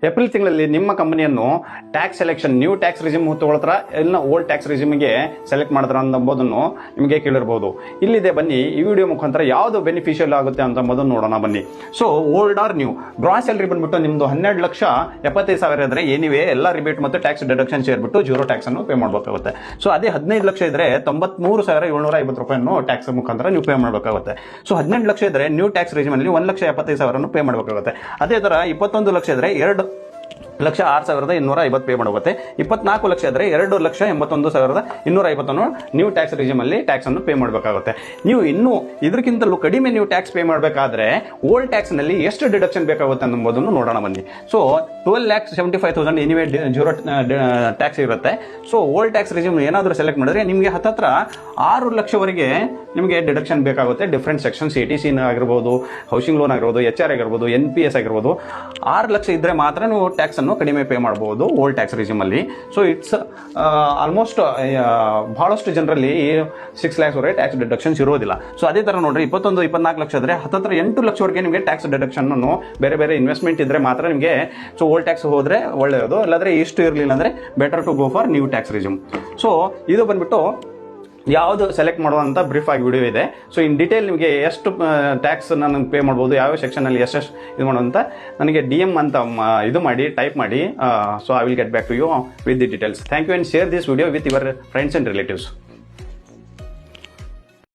April ತಿಂಗಳಲ್ಲಿ ನಿಮ್ಮ ಕಂಪನಿಯನ್ನು tax selection new tax regime ತಗೊಳ್ತಾರ ಇಲ್ಲ ಓಲ್ಡ್ ಟ್ಯಾಕ್ಸ್ ರಿಜಿಮ್ಗೆ ಸೆಲೆಕ್ಟ್ ಮಾಡ್ತಾರ ಅನ್ನೋದನ್ನು ನಿಮಗೆ ಕೇಳಿರ್ಬೋದು. ಇಲ್ಲಿದೆ, ಬನ್ನಿ ಈ ವಿಡಿಯೋ ಮುಖಾಂತರ ಯಾವುದು ಬೆನಿಫಿಷಿಯಲ್ ಆಗುತ್ತೆ ಅಂತ ಮೊದಲು ನೋಡೋಣ ಬನ್ನಿ. So old or new gross salary ಬಂದ್ಬಿಟ್ಟು ನಿಮ್ದು 12,75,000 ಇದ್ರೆ ಏನಿವೆ ಎಲ್ಲ ರಿಬೇಟ್ ಮತ್ತು ಟ್ಯಾಕ್ಸ್ ಡಿಡಕ್ಷನ್ ಸೇರ್ಬಿಟ್ಟು ಜೀರೋ ಟ್ಯಾಕ್ಸ್ ಅನ್ನು ಪೇ ಮಾಡಬೇಕಾಗುತ್ತೆ. ಸೊ ಅದೇ 15 ಲಕ್ಷ ಇದ್ರೆ 93,750 ರೂಪಾಯಿಯನ್ನು ಟ್ಯಾಕ್ಸ್ ಮುಖಾಂತರ ನೀವು ಪೇ ಮಾಡಬೇಕಾಗುತ್ತೆ. ಸೊ 12 ಲಕ್ಷ ಇದ್ರೆ ನ್ಯೂ ಟ್ಯಾಕ್ಸ್ ರಿಜಿಮ್ ಅಲ್ಲಿ 1,75,000 ಪೇ ಮಾಡಬೇಕಾಗುತ್ತೆ. ಅದೇ ತರ 21 ಲಕ್ಷ ಇದ್ರೆ 2,06,250 ಪೇ ಮಾಡಬೇಕು. 24 ಲಕ್ಷ ಇದ್ರೆ 2,81,250 ನ್ಯೂ ಟ್ಯಾಕ್ಸ್ ರಿಜಿಮ್ ಅಲ್ಲಿ ಟ್ಯಾಕ್ಸ್ ಅನ್ನು ಪೇ ಮಾಡಬೇಕಾಗುತ್ತೆ. ನೀವು ಇನ್ನೂ ಇದಕ್ಕಿಂತಲೂ ಕಡಿಮೆ ನೀವು ಟ್ಯಾಕ್ಸ್ ಪೇ ಮಾಡಬೇಕಾದ್ರೆ ಓಲ್ಡ್ ಟ್ಯಾಕ್ಸ್ ನಲ್ಲಿ ಎಷ್ಟು ಡಿಡಕ್ಷನ್ ಬೇಕಾಗುತ್ತೆ ಅನ್ನೋದನ್ನು ನೋಡೋಣ ಬನ್ನಿ. ಸೊ 12,75,000 ಎನಿವೇ ಜೀರೋ ಟ್ಯಾಕ್ಸ್ ಇರುತ್ತೆ. ಸೊ ಓಲ್ಡ್ ಟ್ಯಾಕ್ಸ್ ರಿಜಿಮ್ ಏನಾದರೂ ಸೆಲೆಕ್ಟ್ ಮಾಡಿದ್ರೆ ನಿಮಗೆ ಹತ್ತತ್ರ 6 ಲಕ್ಷವರೆಗೆ ನಿಮಗೆ ಡಿಡಕ್ಷನ್ ಬೇಕಾಗುತ್ತೆ. ಡಿಫ್ರೆಂಟ್ ಸೆಕ್ಷನ್ CTC ಆಗಿರ್ಬೋದು, ಹೌಸಿಂಗ್ ಲೋನ್ ಆಗಿರ್ಬೋದು, HR ಆಗಿರ್ಬೋದು, NPS ಆಗಿರ್ಬೋದು. 6 ಲಕ್ಷ ಇದ್ರೆ ಮಾತ್ರ ನೀವು ಟ್ಯಾಕ್ಸ್ ಅನ್ನು ಕಡಿಮೆ ಪೇ ಮಾಡಬಹುದು ಓಲ್ಡ್ ಟ್ಯಾಕ್ಸ್ ರಿಜಿಮ್ ಅಲ್ಲಿ. ಸೊ ಇಟ್ಸ್ ಆಲ್ಮೋಸ್ಟ್ ಬಹಳಷ್ಟು ಜನರಲ್ಲಿ 6 lakhs ವರೆಗೆ ಟ್ಯಾಕ್ಸ್ ಡಿಡಕ್ಷನ್ಸ್ ಇರೋದಿಲ್ಲ. ಸೊ ಅದೇ ತರ ನೋಡ್ರಿ 21-24 ಲಕ್ಷ ಇದ್ರೆ ಹತ್ತತ್ರ 8 ಲಕ್ಷವರೆಗೆ ನಿಮಗೆ ಟ್ಯಾಕ್ಸ್ ಡಿಡಕ್ಷನ್ ಅನ್ನು ಬೇರೆ ಬೇರೆ ಇನ್ವೆಸ್ಟ್ಮೆಂಟ್ ಇದ್ರೆ ಮಾತ್ರ ನಿಮಗೆ ಸೊ ಓಲ್ಡ್ ಟ್ಯಾಕ್ಸ್ ಹೋದ್ರೆ ಒಳ್ಳೆಯದು, ಇಲ್ಲಾಂದ್ರೆ ಇಷ್ಟು ಇರಲಿಲ್ಲ ಅಂದ್ರೆ better to go for new tax regime. So ಇದು ಬಂದ್ಬಿಟ್ಟು ಯಾವುದು ಸೆಲೆಕ್ಟ್ ಮಾಡುವಂತ ಬ್ರೀಫ್ ಆಗಿ ವಿಡಿಯೋ ಇದೆ. ಸೊ ಇನ್ ಡೀಟೇಲ್ ನಿಮಗೆ ಎಷ್ಟು ಟ್ಯಾಕ್ಸ್ ನಾನು ಪೇ ಮಾಡ್ಬೋದು, ಯಾವ ಸೆಕ್ಷನ್ ಅಲ್ಲಿ ಎಷ್ಟು ಇದು ಮಾಡುವಂತ ನನಗೆ DM ಅಂತ ಇದು ಮಾಡಿ ಟೈಪ್ ಮಾಡಿ. So I will get back to you with the details. Thank you and share this video with your friends and relatives.